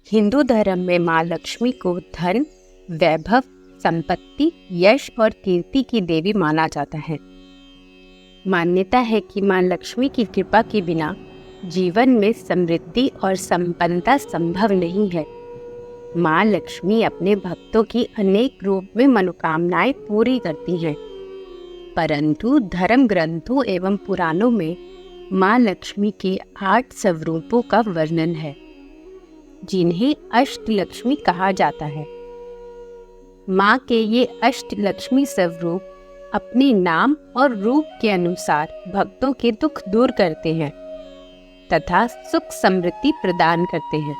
हिंदू धर्म में माँ लक्ष्मी को धन, वैभव, संपत्ति, यश और कीर्ति की देवी माना जाता है। मान्यता है कि माँ लक्ष्मी की कृपा के बिना जीवन में समृद्धि और संपन्नता संभव नहीं है। माँ लक्ष्मी अपने भक्तों की अनेक रूप में मनोकामनाएं पूरी करती हैं, परंतु धर्म ग्रंथों एवं पुराणों में माँ लक्ष्मी के 8 स्वरूपों का वर्णन है, जिन्हें अष्टलक्ष्मी कहा जाता है। माँ के ये अष्टलक्ष्मी स्वरूप अपने नाम और रूप के अनुसार भक्तों के दुख दूर करते हैं तथा सुख समृद्धि प्रदान करते हैं।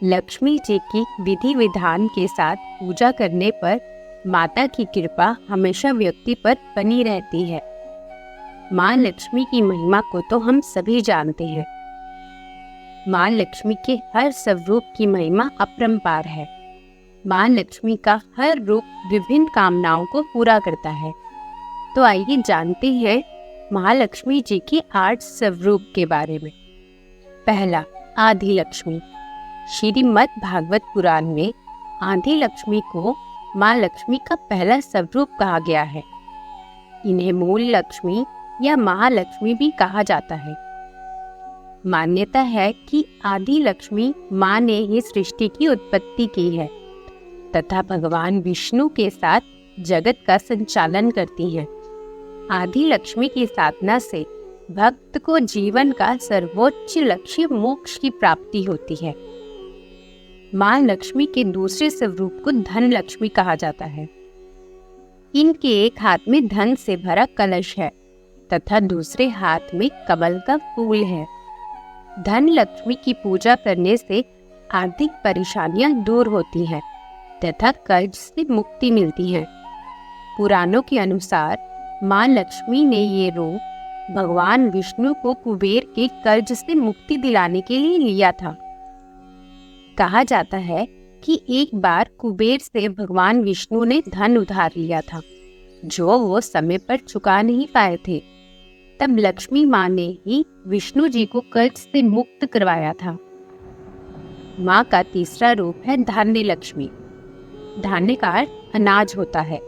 लक्ष्मी जी की विधि विधान के साथ पूजा करने पर माता की कृपा हमेशा व्यक्ति पर बनी रहती है। माँ लक्ष्मी की महिमा को तो हम सभी जानते हैं। माँ लक्ष्मी के हर स्वरूप की महिमा अपरंपार है। माँ लक्ष्मी का हर रूप विभिन्न कामनाओं को पूरा करता है। तो आइए जानते हैं महालक्ष्मी जी की 8 स्वरूप के बारे में। पहला, आदि लक्ष्मी। श्रीमद् भागवत पुराण में आदि लक्ष्मी को माँ लक्ष्मी का पहला स्वरूप कहा गया है। इन्हें मूल लक्ष्मी या महालक्ष्मी भी कहा जाता है। मान्यता है कि आदि लक्ष्मी माँ ने ही सृष्टि की उत्पत्ति की है तथा भगवान विष्णु के साथ जगत का संचालन करती हैं। आदि लक्ष्मी की साधना से भक्त को जीवन का सर्वोच्च लक्ष्य मोक्ष की प्राप्ति होती है। माँ लक्ष्मी के दूसरे स्वरूप को धन लक्ष्मी कहा जाता है। इनके एक हाथ में धन से भरा कलश है तथा दूसरे हाथ में कमल का फूल है। धन लक्ष्मी की पूजा करने से आर्थिक परेशानियां दूर होती हैं तथा कर्ज से मुक्ति मिलती है। पुराणों के अनुसार माँ लक्ष्मी ने ये रूप भगवान विष्णु को कुबेर के कर्ज से मुक्ति दिलाने के लिए लिया था। कहा जाता है कि एक बार कुबेर से भगवान विष्णु ने धन उधार लिया था, जो वो समय पर चुका नहीं पाए थे। तब लक्ष्मी माँ ने ही विष्णु जी को कर्ज से मुक्त करवाया था। माँ का तीसरा रूप है धान्य लक्ष्मी। धान्य का अर्थ अनाज होता है।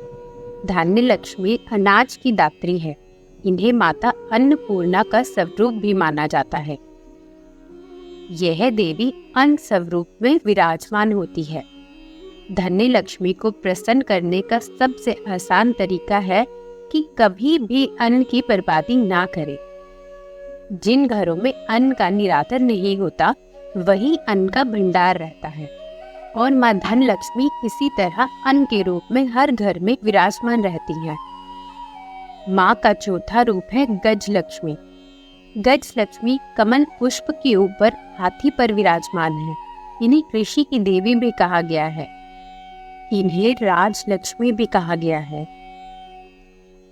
धान्य लक्ष्मी अनाज की दात्री है। इन्हें माता अन्नपूर्णा का स्वरूप भी माना जाता है। यह देवी अन्न स्वरूप में विराजमान होती है। धन्य लक्ष्मी को प्रसन्न करने का सबसे आसान तरीका है कि कभी भी अन्न की बर्बादी ना करें। जिन घरों में अन्न का निरादर नहीं होता, वही अन्न का भंडार रहता है और माँ धन लक्ष्मी इसी तरह अन्न के रूप में हर घर में विराजमान रहती है। माँ का चौथा रूप है गज लक्ष्मी। गज लक्ष्मी कमल पुष्प के ऊपर हाथी पर विराजमान है। इन्हें कृषि की देवी भी कहा गया है। इन्हें राज लक्ष्मी भी कहा गया है,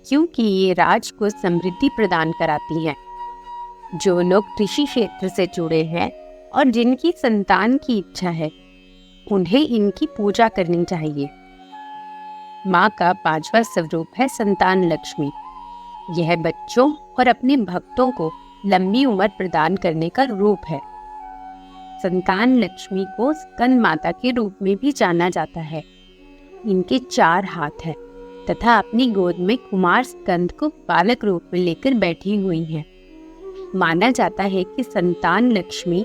क्योंकि ये राज को समृद्धि प्रदान कराती हैं। जो लोग कृषि क्षेत्र से जुड़े हैं और जिनकी संतान की इच्छा है, उन्हें इनकी पूजा करनी चाहिए। माँ का 5वां स्वरूप है संतान लक्ष्मी। यह बच्चों और अपने भक्तों को लंबी उम्र प्रदान करने का रूप है। संतान लक्ष्मी को स्कंद माता के रूप में भी जाना जाता है। इनके 4 हाथ हैं तथा अपनी गोद में कुमार स्कंद को बालक रूप में लेकर बैठी हुई हैं। माना जाता है कि संतान लक्ष्मी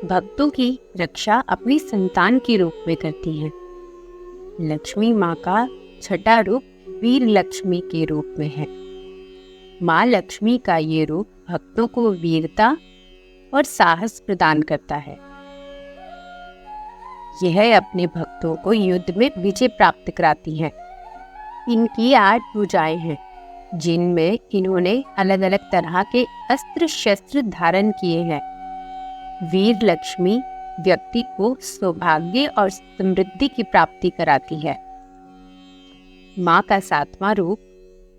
भक्तों की रक्षा अपनी संतान के रूप में करती हैं। लक्ष्मी माँ का 6वां रूप वीर लक्ष्मी के रूप में है। माँ लक्ष्मी का ये रूप भक्तों को वीरता और साहस प्रदान करता है। यह अपने भक्तों को युद्ध में विजय प्राप्त कराती है। इनकी 8 भुजाएं हैं, जिनमें इन्होंने अलग अलग तरह के अस्त्र शस्त्र धारण किए हैं। वीर लक्ष्मी व्यक्ति को सौभाग्य और समृद्धि की प्राप्ति कराती है। माँ का 7वां रूप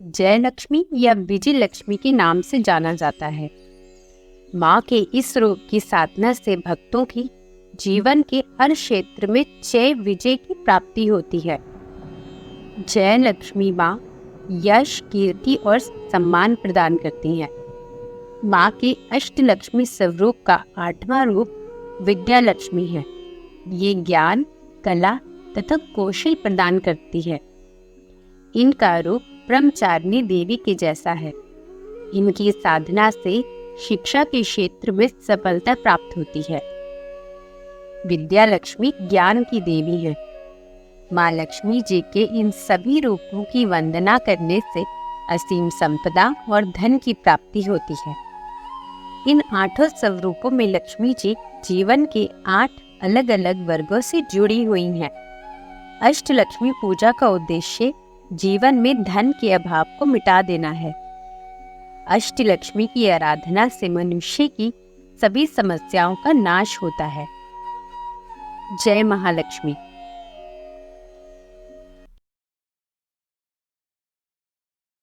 जय लक्ष्मी या विजय लक्ष्मी के नाम से जाना जाता है। माँ के इस रूप की साधना से भक्तों की जीवन के हर क्षेत्र में जय विजय की प्राप्ति होती है। जय लक्ष्मी माँ यश, कीर्ति और सम्मान प्रदान करती हैं। माँ के अष्टलक्ष्मी स्वरूप का 8वां रूप विद्या लक्ष्मी है। ये ज्ञान, कला तथा कौशल प्रदान करती है। इनका रूप ब्रह्मचारिणी देवी के जैसा है। इनकी साधना से शिक्षा के क्षेत्र में सफलता प्राप्त होती है। विद्या लक्ष्मी ज्ञान की देवी है। माँ लक्ष्मी जी के इन सभी रूपों की वंदना करने से असीम संपदा और धन की प्राप्ति होती है। इन 8 स्वरूपों में लक्ष्मी जी जीवन के 8 अलग अलग वर्गों से जुड़ी हुई हैं। अष्टलक्ष्मी पूजा का उद्देश्य जीवन में धन के अभाव को मिटा देना है। अष्टलक्ष्मी की आराधना से मनुष्य की सभी समस्याओं का नाश होता है। जय महालक्ष्मी।